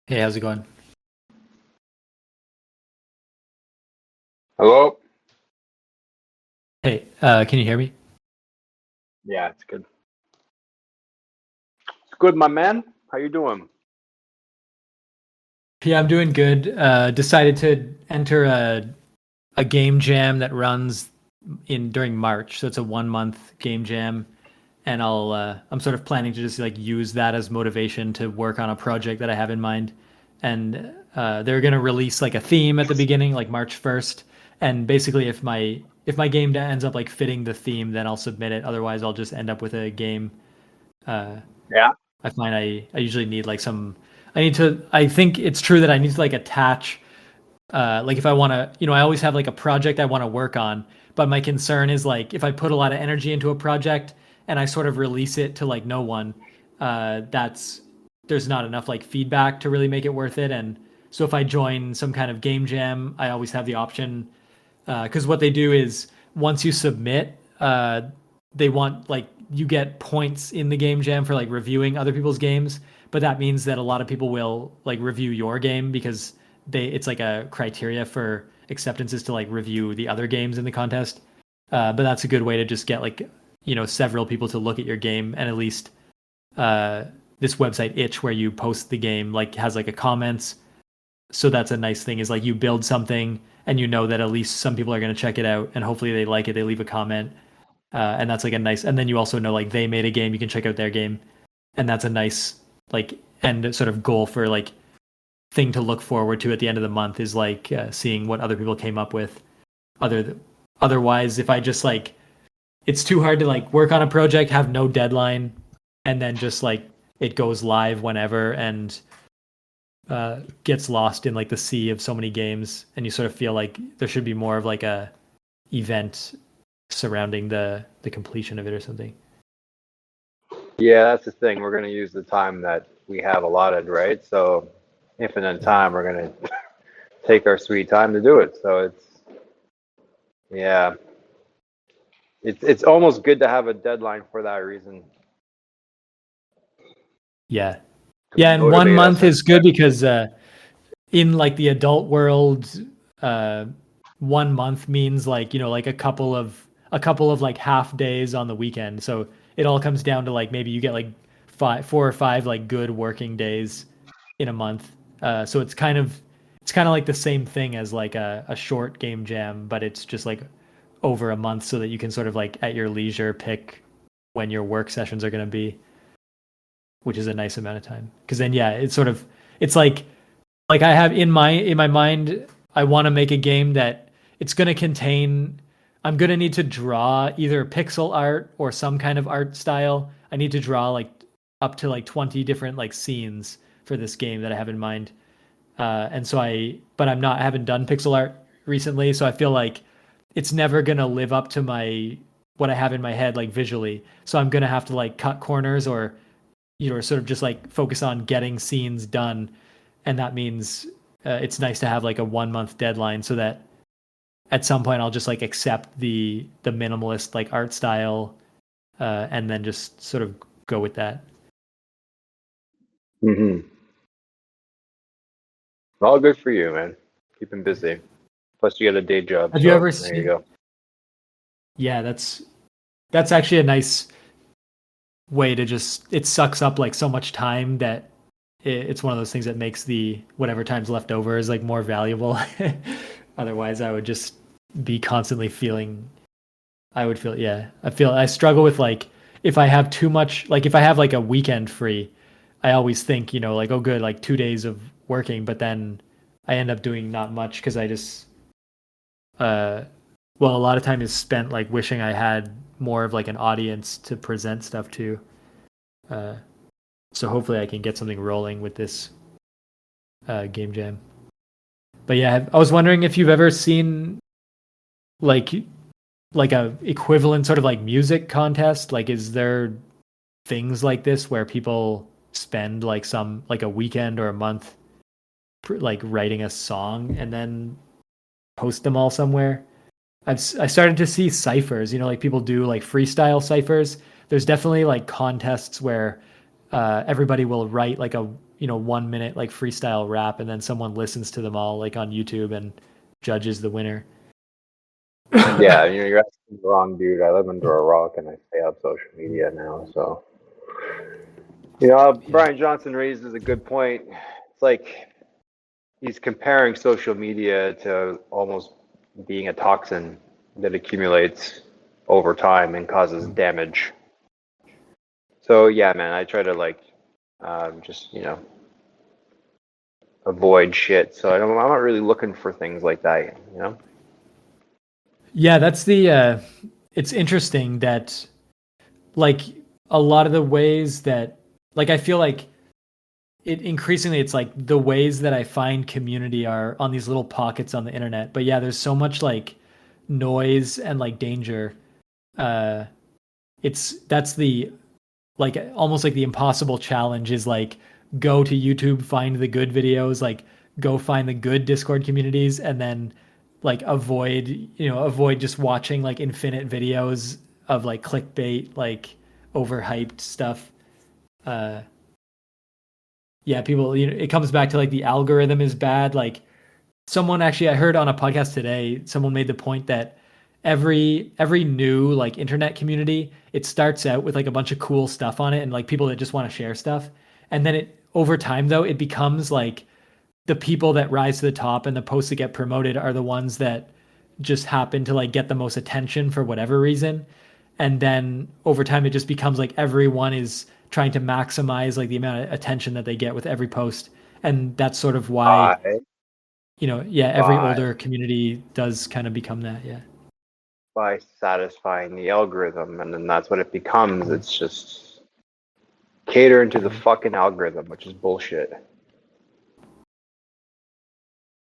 Hey, how's it going? Hello? Hey, can you hear me? Yeah, it's good. It's good, my man. How you doing? Yeah, I'm doing good. Decided to enter a game jam that runs in during March, so it's a 1 month game jam, and I'm sort of planning to just like use that as motivation to work on a project that I have in mind, and they're gonna release like a theme at the beginning, like March 1st, and basically if my game ends up like fitting the theme, then I'll submit it. Otherwise, I'll just end up with a game. Uh, Yeah. I find I usually need like I think it's true that I need to like attach like if I want to, I always have like a project I want to work on, but my concern is like if I put a lot of energy into a project and I sort of release it to like no one, that's there's not enough like feedback to really make it worth it. And so if I join some kind of game jam, I always have the option because what they do is once you submit, they want like you get points in the game jam for like reviewing other people's games, but that means that a lot of people will like review your game because it's like a criteria for acceptance is to like review the other games in the contest. But that's a good way to just get like several people to look at your game, and at least uh, this website itch where you post the game like has like a comments, so that's a nice thing is like you build something and you know that at least some people are going to check it out and hopefully they like it, they leave a comment, and that's like a nice, and then you also know like they made a game, you can check out their game, and that's a nice like end sort of goal for like thing to look forward to at the end of the month is like seeing what other people came up with. Otherwise if I just like it's too hard to like work on a project, have no deadline, and then just like it goes live whenever and gets lost in like the sea of so many games, and you sort of feel like there should be more of like a event surrounding the completion of it or something. Yeah, that's the thing. We're gonna use the time that we have allotted, right? So infinite time, we're gonna take our sweet time to do it. So yeah. It's almost good to have a deadline for that reason. Yeah, To yeah, and one motivate us month and is good because in like the adult world, uh 1 month means like like a couple of like half days on the weekend, so it all comes down to like maybe you get like 4 or 5 like good working days in a month. So it's kind of like the same thing as like a short game jam, but it's just like over a month so that you can sort of like at your leisure pick when your work sessions are going to be, which is a nice amount of time. Because then yeah, it's like I have in my mind, I want to make a game that it's going to contain. I'm going to need to draw either pixel art or some kind of art style. I need to draw like up to like 20 different like scenes for this game that I have in mind. And so but I haven't done pixel art recently, so I feel like it's never going to live up to what I have in my head like visually. So I'm going to have to like cut corners or sort of just like focus on getting scenes done, and that means it's nice to have like a 1 month deadline so that at some point I'll just like accept the minimalist like art style, and then just sort of go with that. mm-hmm. All good for you, man. Keeping busy. Plus you got a day job, Have you so ever there you seen? go. Yeah, that's actually a nice way to just it sucks up like so much time that it's one of those things that makes the whatever time's left over is like more valuable. Otherwise I would just be constantly feeling I would feel, yeah. I struggle with like if I have too much, like if I have like a weekend free, I always think, like, oh good, like 2 days of working, but then I end up doing not much because I just uh well, a lot of time is spent like wishing I had more of like an audience to present stuff to. Uh so hopefully I can get something rolling with this game jam. But yeah, I was wondering if you've ever seen like a equivalent sort of like music contest. Like, is there things like this where people spend like a weekend or a month like writing a song and then post them all somewhere? I started to see ciphers, like people do like freestyle ciphers. There's definitely like contests where everybody will write like 1 minute like freestyle rap, and then someone listens to them all like on YouTube and judges the winner. Yeah, you're asking the wrong dude. I live under a rock and I stay off social media now. So, Brian Johnson raises a good point. It's like he's comparing social media to almost being a toxin that accumulates over time and causes damage. So yeah, man, I try to like just avoid shit. So I'm not really looking for things like that. Yeah, that's the it's interesting that like a lot of the ways that like I feel like it increasingly it's like the ways that I find community are on these little pockets on the internet. But yeah, there's so much like noise and like danger. That's the like almost like the impossible challenge is like go to YouTube, find the good videos, like go find the good Discord communities, and then like avoid just watching like infinite videos of like clickbait, like overhyped stuff. Uh, yeah, people, it comes back to like the algorithm is bad. Like someone actually, I heard on a podcast today, someone made the point that every new like internet community, it starts out with like a bunch of cool stuff on it and like people that just want to share stuff. And then it over time though, it becomes like the people that rise to the top and the posts that get promoted are the ones that just happen to like get the most attention for whatever reason. And then over time it just becomes like everyone is trying to maximize like the amount of attention that they get with every post. And that's sort of why, By every older community does kind of become that. Yeah. by satisfying the algorithm, and then that's what it becomes. It's just catering to the fucking algorithm, which is bullshit.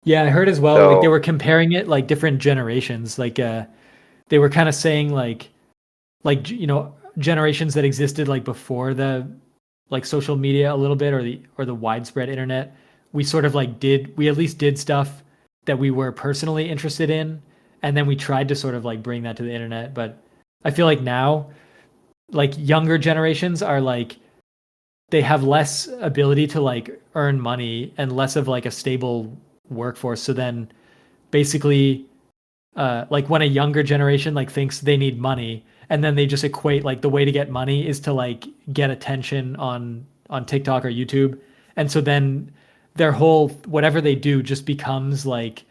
Yeah, I heard as well. So, Like they were comparing it like different generations. Like they were kind of saying like generations that existed like before the like social media a little bit or the widespread internet. We sort of like we at least did stuff that we were personally interested in, and then we tried to sort of like bring that to the internet. But I feel like now, like younger generations are like they have less ability to like earn money and less of like a stable workforce. So then basically like when a younger generation like thinks they need money and then they just equate like the way to get money is to like get attention on TikTok or YouTube. And so then their whole whatever they do just becomes like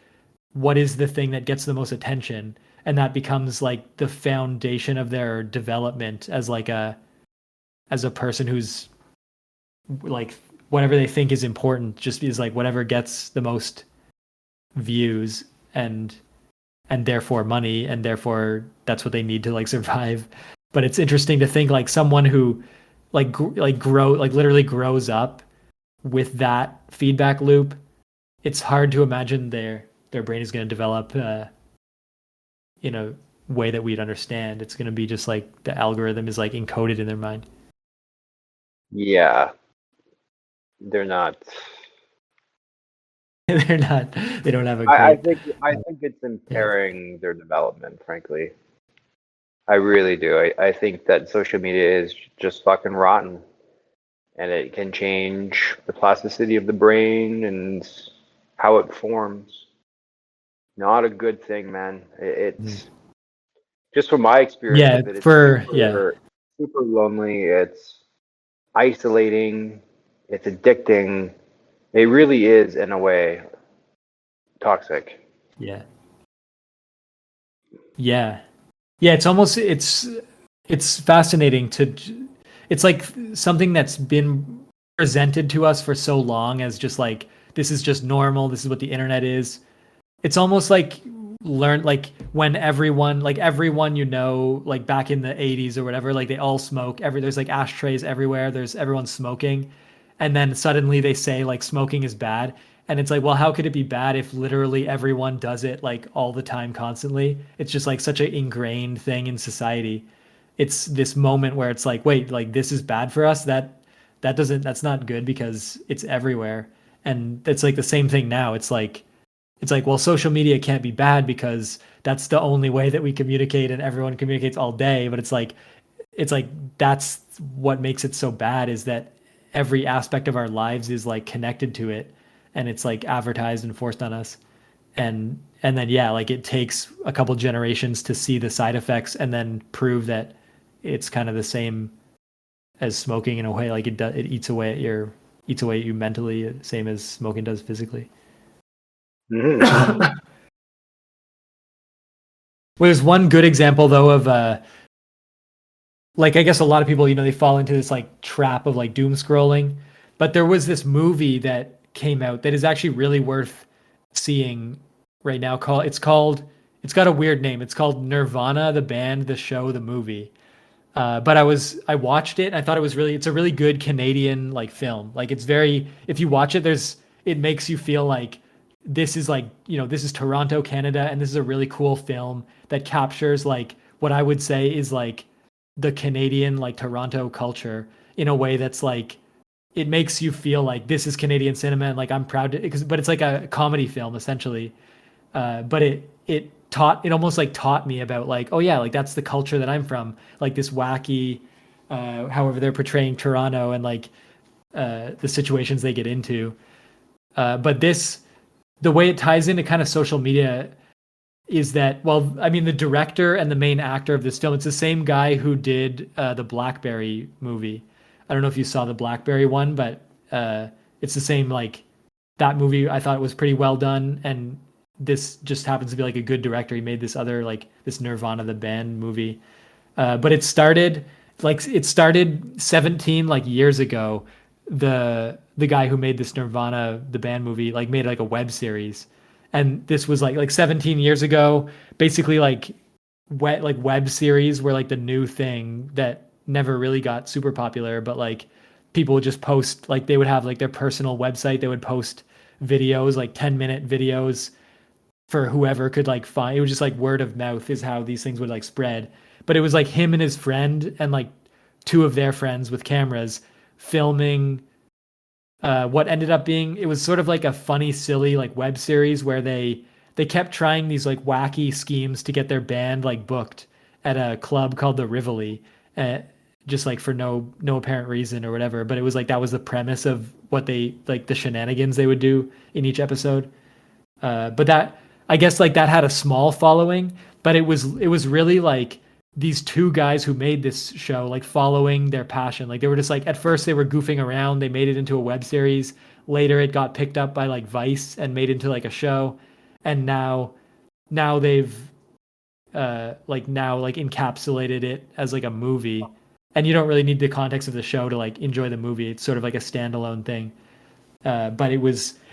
what is the thing that gets the most attention, and that becomes like the foundation of their development as like as a person who's like whatever they think is important just is like whatever gets the most views and therefore money, and therefore that's what they need to like survive. But it's interesting to think like someone who like literally grows up with that feedback loop. It's hard to imagine their brain is going to develop in a way that we'd understand. It's going to be just like the algorithm is like encoded in their mind. yeah, they're not. They're not. They don't have a I great. think it's impairing their development. Frankly, I really do. I think that social media is just fucking rotten, and it can change the plasticity of the brain and how it forms. Not a good thing, man. It's just from my experience Yeah, with it. It's super lonely. It's isolating. It's addicting. It really is, in a way, toxic. Yeah. Yeah. Yeah, it's fascinating to it's like something that's been presented to us for so long as just like this is just normal, this is what the internet is. It's almost like like when everyone like back in the 80s or whatever, like they all smoke, there's like ashtrays everywhere, there's everyone smoking, and then suddenly they say like smoking is bad. And it's like, well, how could it be bad if literally everyone does it like all the time, constantly? It's just like such an ingrained thing in society. It's this moment where it's like, wait, like this is bad for us. That's not good because it's everywhere. And it's like the same thing now. It's like, well, social media can't be bad because that's the only way that we communicate and everyone communicates all day. But it's like that's what makes it so bad is that every aspect of our lives is like connected to it, and it's like advertised and forced on us. And then yeah, like it takes a couple generations to see the side effects and then prove that it's kind of the same as smoking in a way. Like it eats away at you mentally, same as smoking does physically. Mhm. Well, there's one good example though of like I guess a lot of people, they fall into this like trap of like doom scrolling. But there was this movie that came out that is actually really worth seeing right now. It's got a weird name. It's called Nirvana, the band, the show, the movie. But I watched it and I thought it's a really good Canadian like film. Like it's very, if you watch it, it makes you feel like this is like, this is Toronto, Canada, and this is a really cool film that captures like what I would say is like the Canadian like Toronto culture in a way that's like it makes you feel like this is Canadian cinema and like I'm proud to, but it's like a comedy film essentially. But it almost like taught me about like, oh yeah, like that's the culture that I'm from, like this wacky, however they're portraying Toronto and like the situations they get into. But the way it ties into kind of social media is that, well, I mean, the director and the main actor of this film, it's the same guy who did the Blackberry movie. I don't know if you saw the Blackberry one, but it's the same, like that movie. I thought it was pretty well done. And this just happens to be like a good director. He made this other, like this Nirvana, the band movie. But it started 17 like years ago. The guy who made this Nirvana, the band movie, like made like a web series, and this was like 17 years ago. Basically, like web series were like the new thing that never really got super popular, but like people would just post, like they would have like their personal website. They would post videos, like 10-minute videos for whoever could like find. It was just like word of mouth is how these things would like spread. But it was like him and his friend and like two of their friends with cameras filming what ended up being, it was sort of like a funny, silly like web series where they kept trying these like wacky schemes to get their band like booked at a club called the Rivoli, just like for no apparent reason or whatever. But it was like that was the premise of what they like the shenanigans they would do in each episode. But that, I guess, like that had a small following, but it was really like these two guys who made this show like following their passion. Like they were just like, at first they were goofing around, they made it into a web series. Later it got picked up by like Vice and made into like a show. And now they've now like encapsulated it as like a movie. And you don't really need the context of the show to like enjoy the movie. It's sort of like a standalone thing. But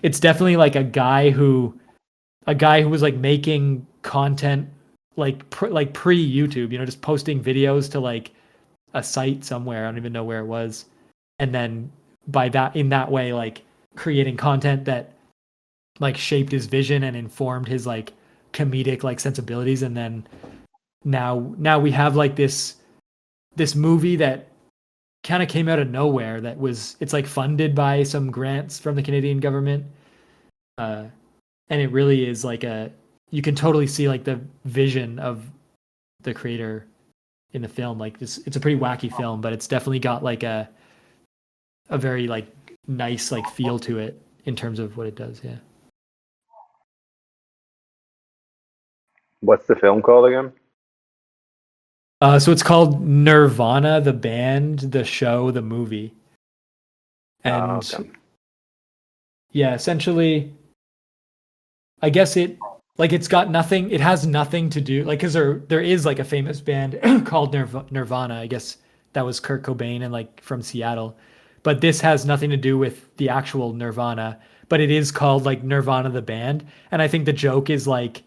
it's definitely like a guy who was like making content like pre YouTube, just posting videos to like a site somewhere. I don't even know where it was. And then in that way, like creating content that like shaped his vision and informed his like comedic like sensibilities. And then now we have like this movie that kind of came out of nowhere it's like funded by some grants from the Canadian government. And it really is like you can totally see like the vision of the creator in the film. Like it's a pretty wacky film, but it's definitely got like a very like nice like feel to it in terms of what it does. Yeah. What's the film called again? So it's called Nirvana, the band, the show, the movie. And Okay. yeah, essentially, I guess it has nothing to do, like, because there is like a famous band called Nirvana. I guess that was Kurt Cobain and like from Seattle. But this has nothing to do with the actual Nirvana, but it is called like Nirvana the band. And I think the joke is like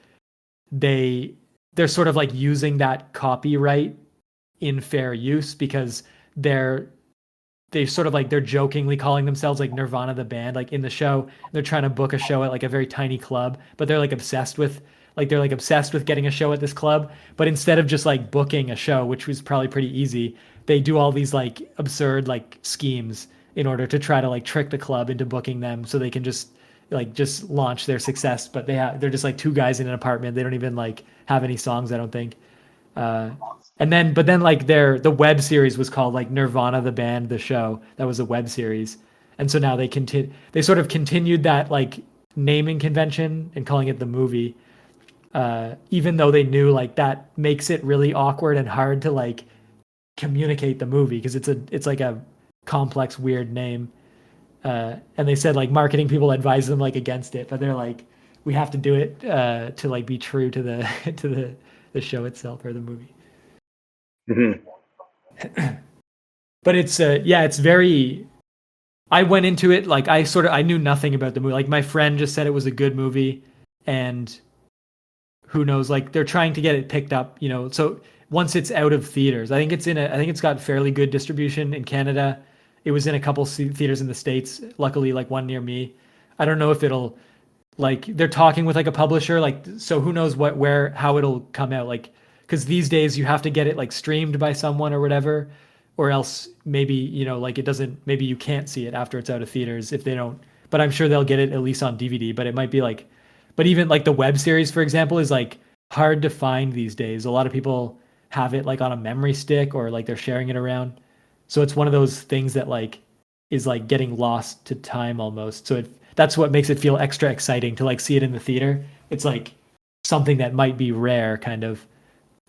they're sort of like using that copyright in fair use because they sort of like they're jokingly calling themselves like Nirvana the band. Like in the show, they're trying to book a show at like a very tiny club, but they're obsessed with getting a show at this club. But instead of just like booking a show, which was probably pretty easy, they do all these like absurd like schemes in order to try to like trick the club into booking them so they can just launch their success. But they're just like two guys in an apartment. They don't even like have any songs, I don't think. but then like the web series was called like Nirvana the band, the show. That was a web series. And so now they sort of continued that like naming convention and calling it the movie. Even though they knew like that makes it really awkward and hard to like communicate the movie because it's like a complex weird name. And they said like marketing people advised them like against it, but they're like, we have to do it to like be true to the to the show itself or the movie. Mm-hmm. But it's it's very. I went into it like I knew nothing about the movie. Like my friend just said it was a good movie, and who knows? Like they're trying to get it picked up, you know. So once it's out of theaters, I think it's got fairly good distribution in Canada. It was in a couple theaters in the States. Luckily, like one near me. I don't know if it'll like they're talking with like a publisher, like so who knows how it'll come out, like because these days you have to get it like streamed by someone or whatever, or else maybe you know like it doesn't maybe you can't see it after it's out of theaters if they don't. But I'm sure they'll get it at least on DVD. But it might be like, but even like the web series, for example, is like hard to find these days. A lot of people have it like on a memory stick or like they're sharing it around. So it's one of those things that like is like getting lost to time almost. So that's what makes it feel extra exciting to like see it in the theater. It's like something that might be rare kind of.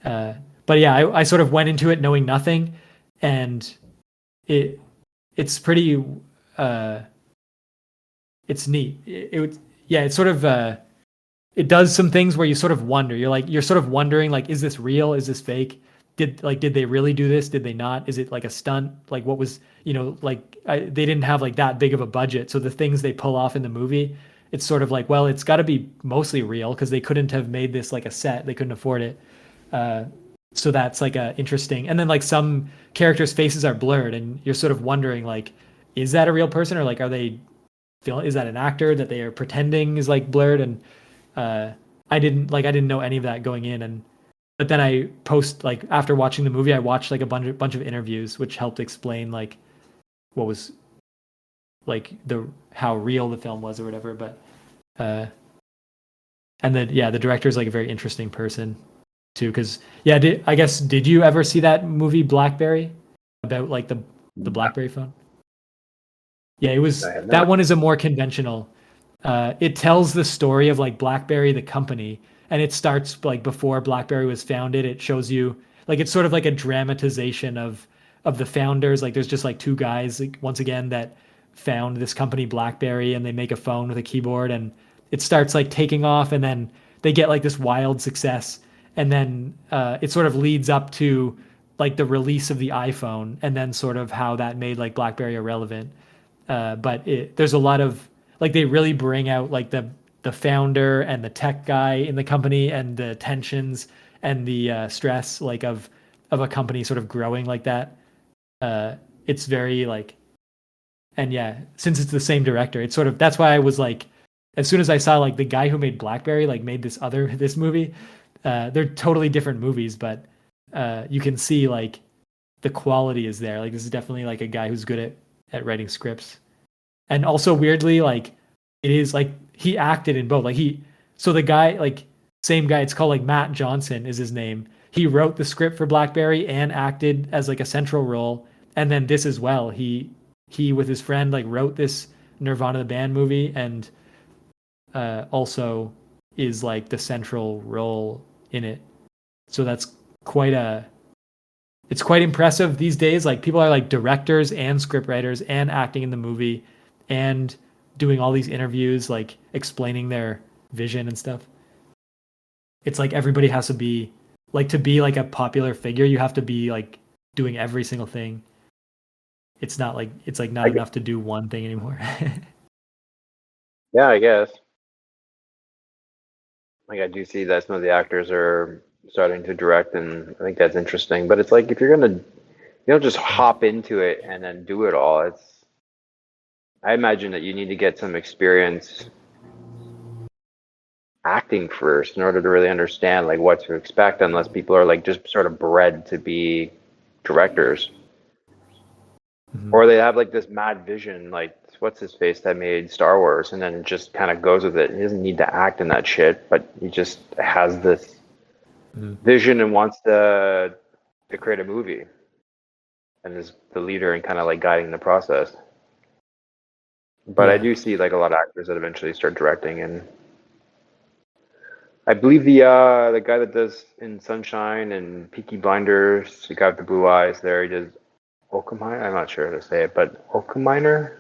But yeah, I sort of went into it knowing nothing, and it's pretty it's neat. It's sort of it does some things where you sort of wonder. You're sort of wondering like, is this real? Is this fake? Did they really do this? Did they not? Is it like a stunt? Like what was, you know, like they didn't have like that big of a budget. So the things they pull off in the movie, it's sort of like, well, it's got to be mostly real because they couldn't have made this like a set. They couldn't afford it. So that's like a interesting. And then like some characters' faces are blurred and you're sort of wondering like, is that a real person or like, is that an actor that they are pretending is like blurred? And I didn't know any of that going in. But then after watching the movie, I watched like a bunch of interviews, which helped explain like what was like how real the film was or whatever. But and then the director is like a very interesting person too, because did you ever see that movie Blackberry about like the Blackberry phone? Yeah, it was that one is a more conventional. It tells the story of like BlackBerry, the company, and it starts like before BlackBerry was founded. It shows you like it's sort of like a dramatization of the founders. Like there's just like two guys, like, once again, that found this company BlackBerry, and they make a phone with a keyboard, and it starts like taking off, and then they get like this wild success, and then it sort of leads up to like the release of the iPhone, and then sort of how that made like BlackBerry irrelevant. But there's a lot of like they really bring out like the founder and the tech guy in the company and the tensions and the stress like of a company sort of growing like that. It's very like, and yeah, since it's the same director, it's sort of that's why I was like, as soon as I saw like the guy who made BlackBerry like made this movie, they're totally different movies, but you can see like the quality is there. Like this is definitely like a guy who's good at writing scripts. And also weirdly, like it is like he acted in both. Like so the guy, like same guy, it's called like Matt Johnson is his name. He wrote the script for BlackBerry and acted as like a central role. And then this as well. He with his friend like wrote this Nirvana the band movie, and also is like the central role in it. So that's it's quite impressive these days. Like people are like directors and scriptwriters and acting in the movie and doing all these interviews, like explaining their vision and stuff. It's like everybody has to be like, to be like a popular figure, you have to be like doing every single thing. It's not like not enough to do one thing anymore. Yeah, I guess. Like I do see that some of the actors are starting to direct, and I think that's interesting. But it's like if you're gonna, just hop into it and then do it all. I imagine that you need to get some experience acting first in order to really understand like what to expect, unless people are like just sort of bred to be directors. Mm-hmm. Or they have like this mad vision, like what's his face that made Star Wars, and then just kind of goes with it. He doesn't need to act in that shit, but he just has this vision and wants to to create a movie, and is the leader and kind of like guiding the process. But I do see like a lot of actors that eventually start directing, and I believe the guy that does in Sunshine and Peaky Blinders, the guy with the blue eyes there, he does Okamine. I'm not sure how to say it, but Okaminer.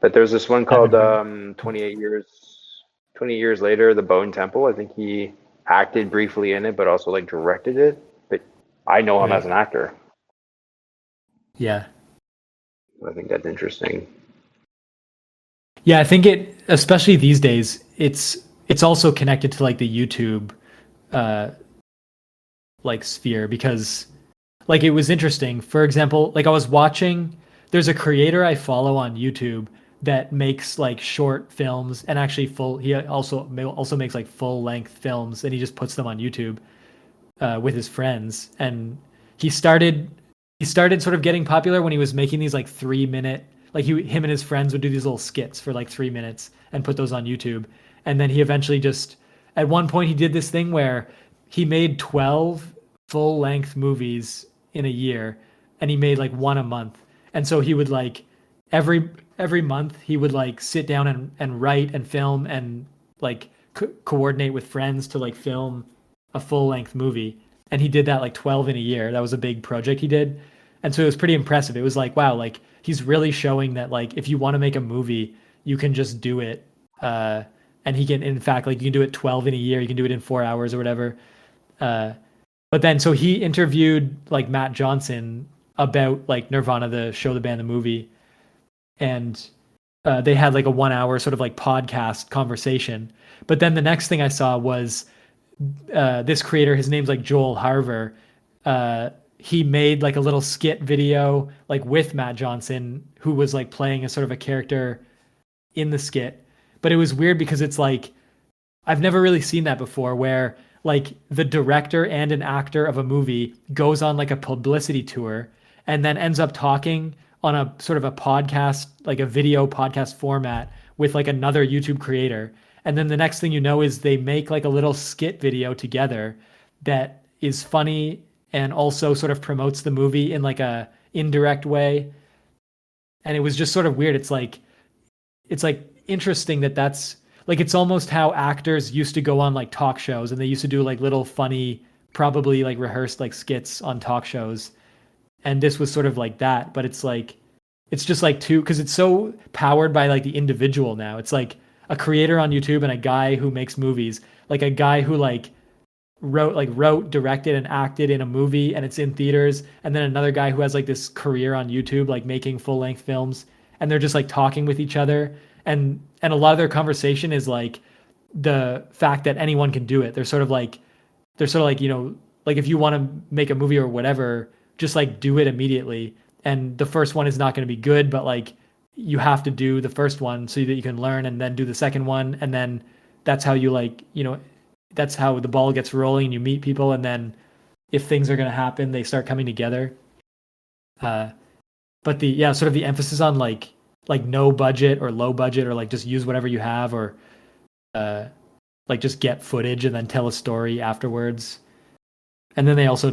But there's this one called 28 years later, The Bone Temple. I think he acted briefly in it, but also like directed it. But I know him as an actor. Yeah. I think that's interesting. Yeah, I think it, especially these days, it's also connected to like the YouTube like sphere, because like it was interesting. For example, like I was watching, there's a creator I follow on YouTube that makes like short films, and actually he also makes like full length films, and he just puts them on YouTube with his friends. And he started sort of getting popular when he was making these like 3 minute, like him and his friends would do these little skits for like 3 minutes and put those on YouTube. And then he eventually just, at one point he did this thing where he made 12 full length movies in a year, and he made like one a month. And so he would like every month he would like sit down and write and film and like coordinate with friends to like film a full length movie. And he did that like 12 in a year. That was a big project he did. And so it was pretty impressive. It was like, wow, like he's really showing that like if you want to make a movie, you can just do it. And he can, in fact, like you can do it 12 in a year, you can do it in 4 hours or whatever. But then so he interviewed like Matt Johnson about like Nirvana, the show, the band, the movie. And they had like a 1 hour sort of like podcast conversation. But then the next thing I saw was this creator, his name's like Joel Harver. He made like a little skit video like with Matt Johnson, who was like playing a sort of a character in the skit. But it was weird because it's like, I've never really seen that before, where like the director and an actor of a movie goes on like a publicity tour and then ends up talking on a sort of a podcast, like a video podcast format with like another YouTube creator. And then the next thing you know is they make like a little skit video together that is funny and also sort of promotes the movie in like a indirect way. And it was just sort of weird. It's like interesting that that's like, it's almost how actors used to go on like talk shows, and they used to do like little funny, probably like rehearsed like skits on talk shows. And this was sort of like that, but it's like, it's just like two, because it's so powered by like the individual now. It's like a creator on YouTube and a guy who makes movies, like a guy who like wrote, directed, and acted in a movie and it's in theaters, and then another guy who has like this career on YouTube, like making full length films, and they're just like talking with each other. And a lot of their conversation is like the fact that anyone can do it. They're sort of like, you know, like if you want to make a movie or whatever, just like do it immediately. And the first one is not going to be good, but like you have to do the first one so that you can learn, and then do the second one. And then that's how you like, you know, that's how the ball gets rolling. You meet people, and then if things are going to happen, they start coming together. But sort of the emphasis on like no budget or low budget, or like just use whatever you have, or like just get footage and then tell a story afterwards. And then they also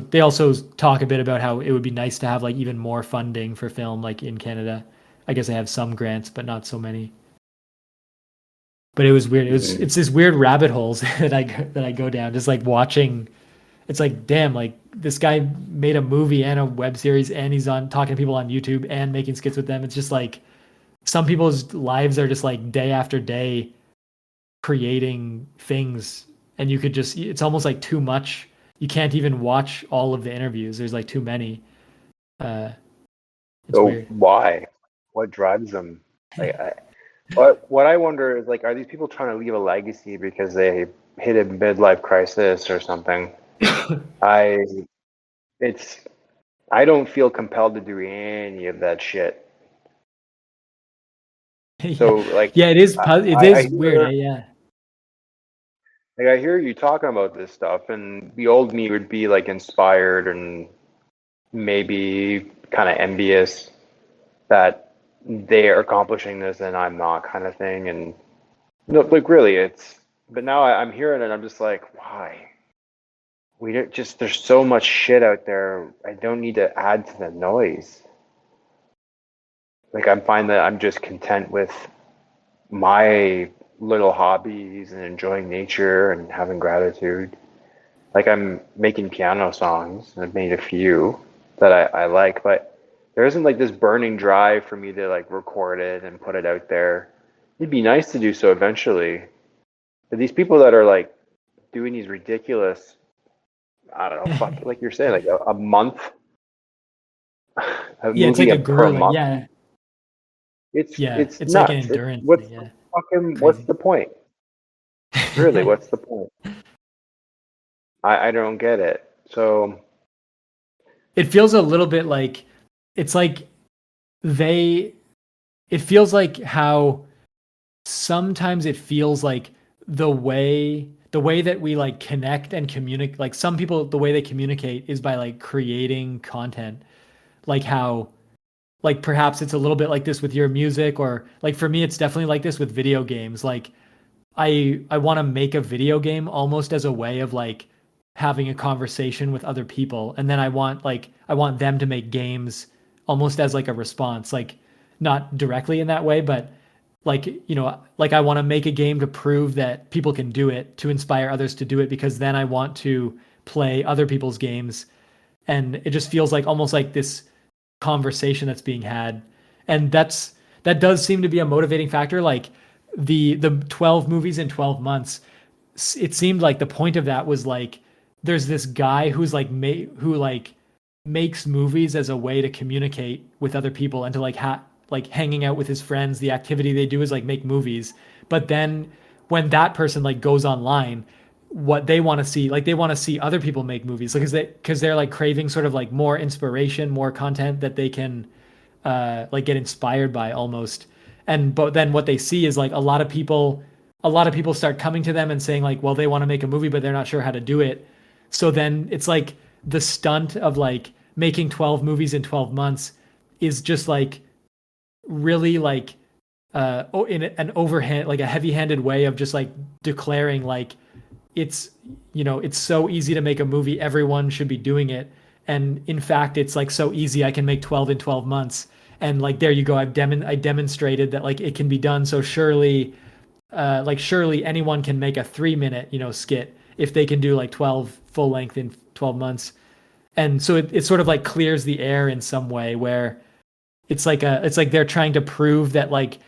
talk a bit about how it would be nice to have like even more funding for film, like in Canada. I guess they have some grants, but not so many. But it was weird. It's this weird rabbit holes that I go down, just like watching. It's like, damn, like this guy made a movie and a web series, and he's on talking to people on YouTube and making skits with them. It's just like some people's lives are just like day after day creating things, and you could just, it's almost like too much. You can't even watch all of the interviews. There's like too many. It's So weird. why? What drives them? Like, what I wonder is like, are these people trying to leave a legacy because they hit a midlife crisis or something? I don't feel compelled to do any of that shit. So like, yeah, it is. It is weird. Yeah. Like I hear you talking about this stuff, and the old me would be like inspired and maybe kind of envious that they are accomplishing this and I'm not, kind of thing. And no, like really, but now I'm hearing it, I'm just like, why? we don't just, there's so much shit out there. I don't need to add to the noise. Like, I'm fine that I'm just content with my little hobbies and enjoying nature and having gratitude. Like, I'm making piano songs. I've made a few that I like, but there isn't like this burning drive for me to like record it and put it out there. It'd be nice to do so eventually. But these people that are like doing these ridiculous, I don't know, fuck, like you're saying, like a month, a Yeah, it's movie like a per grueling. month. Yeah, It's yeah, it's it's like an nuts. endurance What's thing. the Yeah, what's crazy. the point? Really, what's the point? I don't get it. So It feels a little bit like it's like they. It feels like how sometimes it feels like the way that we like connect and communicate. Like some people, the way they communicate is by like creating content. Like how like perhaps it's a little bit like this with your music, or like for me it's definitely like this with video games. Like I want to make a video game almost as a way of like having a conversation with other people, and then I want them to make games almost as like a response, like not directly in that way, but like like I want to make a game to prove that people can do it, to inspire others to do it, because then I want to play other people's games, and it just feels like almost like this conversation that's being had. And that does seem to be a motivating factor. Like the 12 movies in 12 months, it seemed like the point of that was like there's this guy who's like who like makes movies as a way to communicate with other people and to like like hanging out with his friends. The activity they do is like make movies. But then when that person like goes online, what they want to see, like they want to see other people make movies, like because they're like craving sort of like more inspiration, more content that they can like get inspired by almost. And but then what they see is like a lot of people start coming to them and saying like, well, they want to make a movie but they're not sure how to do it. So then it's like the stunt of like making 12 movies in 12 months is just like really like in an overhand, like a heavy-handed way of just like declaring like it's it's so easy to make a movie, everyone should be doing it. And in fact it's like so easy, I can make 12 in 12 months. And like there you go, I demonstrated that like it can be done. So surely surely anyone can make a 3 minute skit if they can do like 12 full length in 12 months. And so it sort of like clears the air in some way where it's like they're trying to prove that like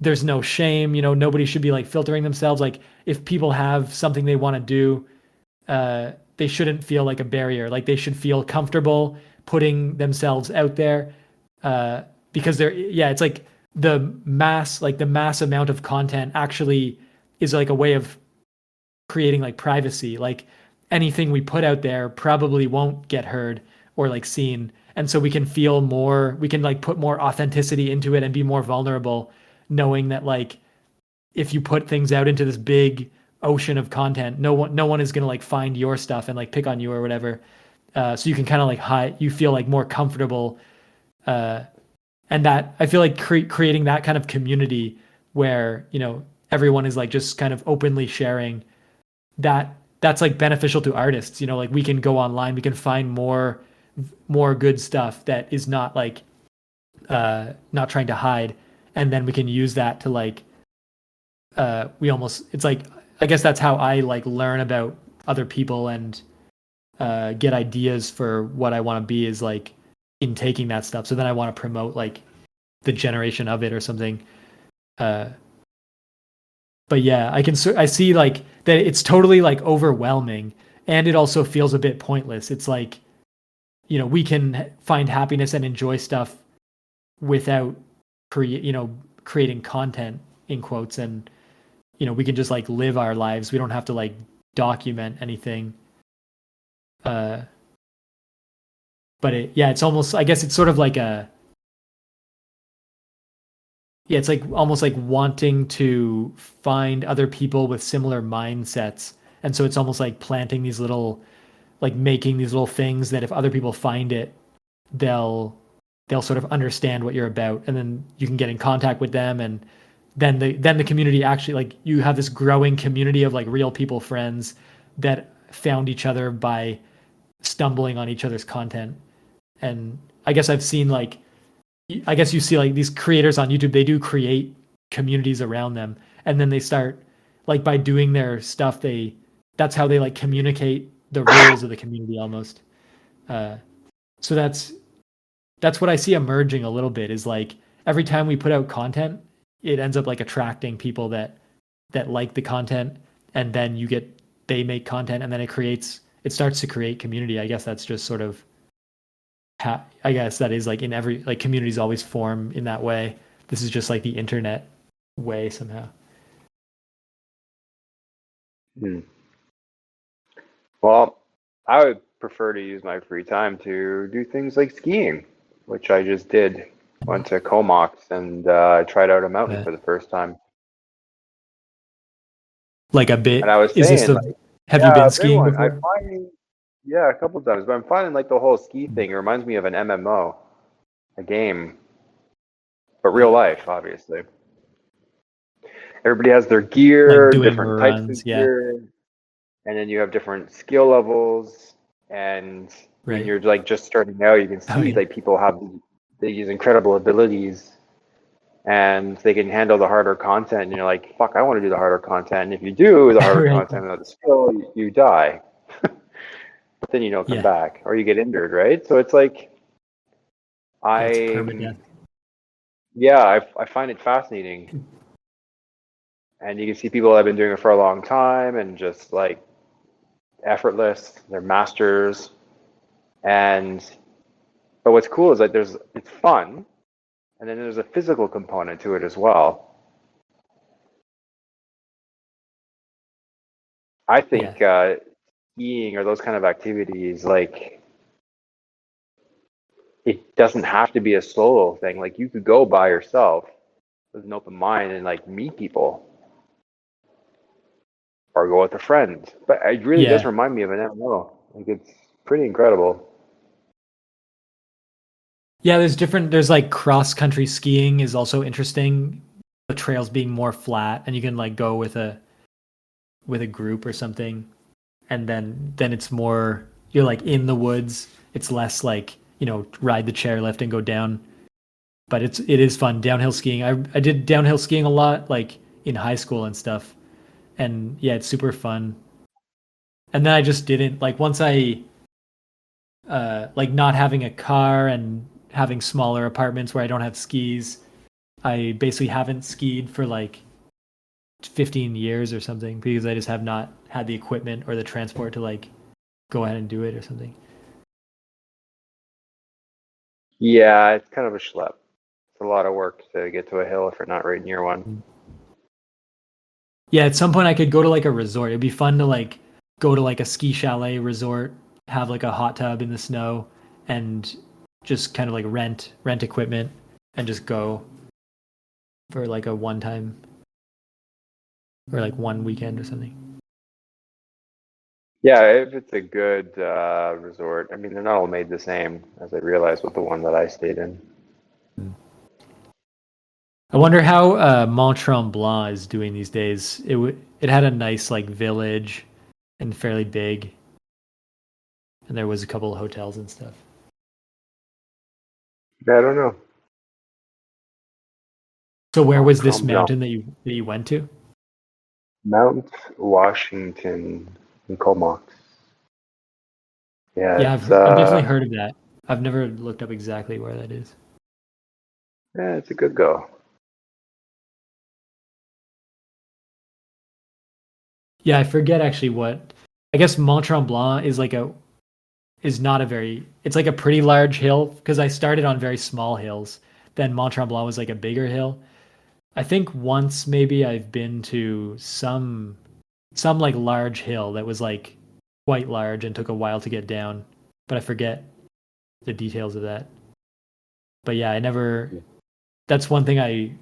there's no shame, nobody should be like filtering themselves. Like if people have something they want to do, they shouldn't feel like a barrier. Like they should feel comfortable putting themselves out there, because it's like the mass amount of content actually is like a way of creating like privacy. Like anything we put out there probably won't get heard or like seen. And so we can feel more, we can like put more authenticity into it and be more vulnerable, knowing that like if you put things out into this big ocean of content, no one is gonna like find your stuff and like pick on you or whatever. So you can kind of like hide, you feel like more comfortable, uh, and that I feel like creating that kind of community where everyone is like just kind of openly sharing that's like beneficial to artists. Like we can go online, we can find more good stuff that is not like not trying to hide, and then we can use that to like we almost, it's like I guess that's how I like learn about other people and get ideas for what I want to be, is like in taking that stuff. So then I want to promote like the generation of it or something. Uh, but yeah, I see like that it's totally like overwhelming, and it also feels a bit pointless. It's like we can find happiness and enjoy stuff without creating content in quotes, and we can just like live our lives. We don't have to like document anything. Uh, but it's almost, I guess it's sort of like it's like almost like wanting to find other people with similar mindsets. And so it's almost like planting these little, like making these little things that if other people find it, they'll sort of understand what you're about, and then you can get in contact with them, and then the community actually, like you have this growing community of like real people, friends that found each other by stumbling on each other's content. And I guess I've seen like, I guess you see like these creators on YouTube, they do create communities around them, and then they start like by doing their stuff, that's how they like communicate the rules of the community almost. Uh, so that's what I see emerging a little bit, is like every time we put out content, it ends up like attracting people that like the content, and then they make content, and then it starts to create community. I guess that's just sort of I guess that is like in every, like communities always form in that way. This is just like the internet way somehow. Hmm. Well, I would prefer to use my free time to do things like skiing, which I just did. Went to Comox and tried out a mountain for the first time. Like a bit. And I was Is this saying, the? like, Have you yeah, been a big skiing one. before? Yeah, a couple of times, but I'm finding like the whole ski thing. It reminds me of an MMO, a game, but real life, obviously. Everybody has their Like gear, doing different types runs, of yeah, gear, and then you have different skill levels. And when right. you're like just starting out, you can Oh see yeah, like people have these incredible abilities, and they can handle the harder content. And you're like, fuck, I want to do the harder content. And if you do the harder right. content without the skill, you die. But then you don't come Yeah, back, or you get injured, right? So it's like yeah. It's I, permadeath. yeah, I find it fascinating, and you can see people that have been doing it for a long time and just like effortless. They're masters, and but what's cool is like it's fun, and then there's a physical component to it as well. I Yeah, think skiing or those kind of activities, like it doesn't have to be a solo thing. Like you could go by yourself with an open mind and like meet people, or go with a friend. But it really does yeah, remind me of an MMO. Like it's pretty incredible. yeah. There's like cross country skiing is also interesting. The trails being more flat, and you can like go with a group or something, and then it's more, you're like in the woods. It's less like, ride the chairlift and go down. But it is fun downhill skiing. I did downhill skiing a lot, like in high school and stuff, and yeah, it's super fun. And then I just didn't, like, once I like not having a car and having smaller apartments where I don't have skis, I basically haven't skied for like 15 years or something, because I just have not had the equipment or the transport to like go ahead and do it or something. Yeah, it's kind of a schlep. It's a lot of work to get to a hill if you're not right near one. Yeah, at some point I could go to like a resort. It'd be fun to like go to like a ski chalet resort, have like a hot tub in the snow, and just kind of like rent equipment and just go for like a one time, or like one weekend or something. Yeah, if it's a good resort. I mean, they're not all made the same, as I realized with the one that I stayed in. I wonder how Mont Tremblant is doing these days. It had a nice like village and fairly big, and there was a couple of hotels and stuff. Yeah, I don't know. So where Mont was this Tremblant, mountain that you went to? Mount Washington in Comox. Yeah, Yeah, I've definitely heard of that. I've never looked up exactly where that is. it's a good go. Yeah, I forget actually what. I guess Mont Tremblant is not a very. It's like a pretty large hill, because I started on very small hills. Then Mont Tremblant was like a bigger hill. I think once maybe I've been to some like large hill that was like quite large and took a while to get down, but I forget the details of that. But yeah, I never. That's one thing I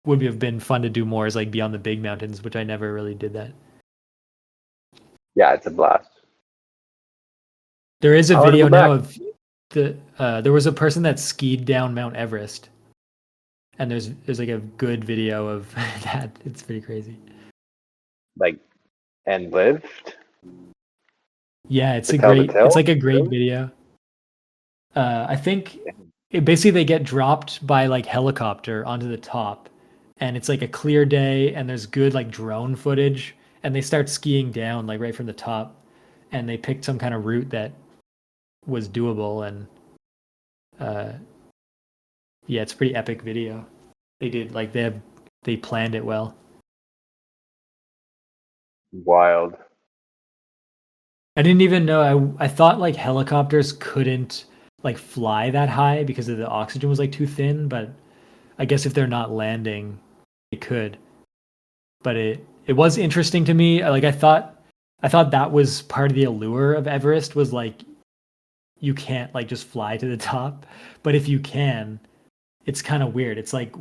would have been fun to do more, is like be on the big mountains, which I never really did that. Yeah, it's a blast. There is a I want to go video now back. of there was a person that skied down Mount Everest, and there's like a good video of that. It's pretty crazy. Like, and lived. Yeah, To tell the it's tale? like a great Really? video. I think basically they get dropped by like helicopter onto the top, and it's like a clear day, and there's good like drone footage, and they start skiing down like right from the top, and they picked some kind of route that was doable, and uh, yeah, it's a pretty epic video. They did like they planned it well. Wild. I didn't even know. I thought like helicopters couldn't like fly that high because of the oxygen was like too thin, but I guess if they're not landing, it could. But it was interesting to me. Like I thought that was part of the allure of Everest was like you can't like just fly to the top, but if you can, it's kind of weird. It's like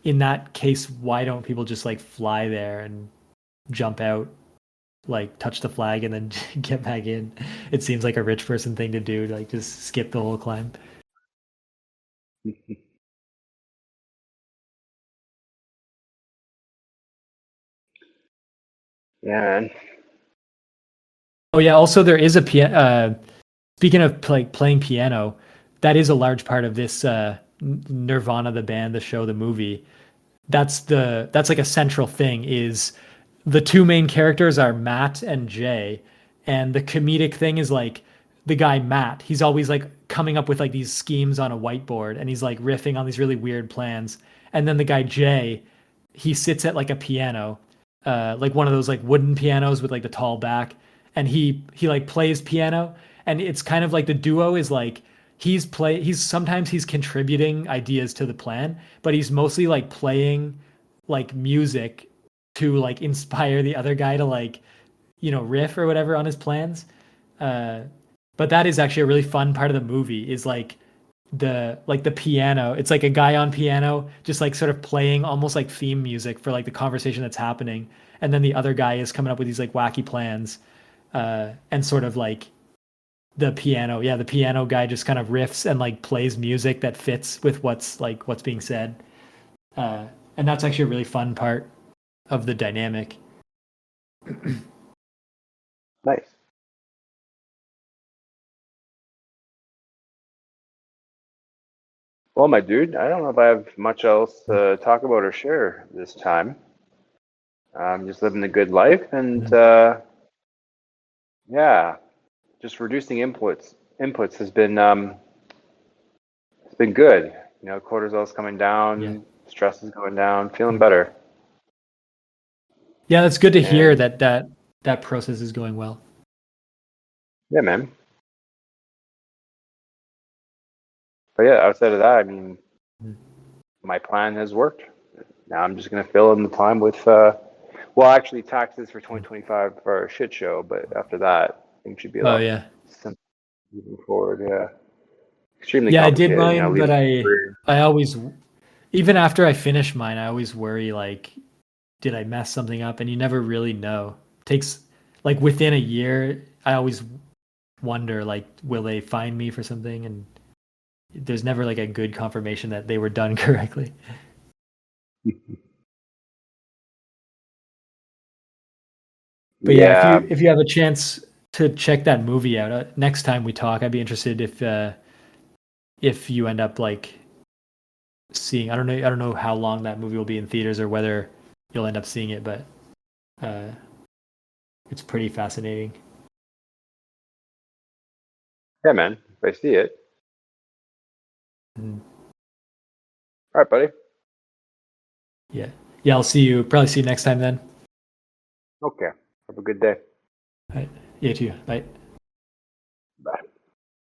in that case, why don't people just like fly there and jump out, like touch the flag and then get back in? It seems like a rich person thing to do, to like just skip the whole climb. Yeah, man. Oh yeah, also there is a piano. Speaking of like playing piano, that is a large part of this Nirvana, the band, the show, the movie. That's like a central thing is the two main characters are Matt and Jay, and the comedic thing is like the guy Matt, he's always like coming up with like these schemes on a whiteboard, and he's like riffing on these really weird plans. And then the guy Jay, he sits at like a piano, like one of those like wooden pianos with like the tall back, and he like plays piano, and it's kind of like the duo is like he's sometimes he's contributing ideas to the plan, but he's mostly like playing like music to like inspire the other guy to like riff or whatever on his plans. uh but that is actually a really fun part of the movie is like the piano. It's like a guy on piano just like sort of playing almost like theme music for like the conversation that's happening, and then the other guy is coming up with these like wacky plans, and sort of like the piano guy just kind of riffs and like plays music that fits with what's being said. And that's actually a really fun part of the dynamic. Nice. Well, my dude, I don't know if I have much else to talk about or share this time. I'm just living a good life, and yeah, just reducing inputs has been it's been good. You know, cortisol's coming Yeah. down, stress is going down, feeling better. Yeah, that's good to hear And that process is going well. yeah, man. But yeah, outside of that, I mean, Mhm. my plan has worked. Now I'm just gonna fill in the time with well, actually, taxes for 2025 are a shit show, but after that, things should be a Oh lot yeah. simpler moving forward. Yeah, extremely Yeah, I did complicated. You know, mine, but leaving I always, even after I finish mine, I always worry like, did I mess something up? And you never really know. Takes like within a year, I always wonder like, will they find me for something? And there's never like a good confirmation that they were done correctly. But yeah, yeah, if you have a chance to check that movie out, next time we talk, I'd be interested if you end up like seeing. I don't know how long that movie will be in theaters or whether you'll end up seeing it, but uh, it's pretty fascinating. yeah, man. If I see it, Mm, all right, buddy. yeah, yeah. I'll probably see you next time then. Okay. Have a good day. All right. Yeah, too. Bye.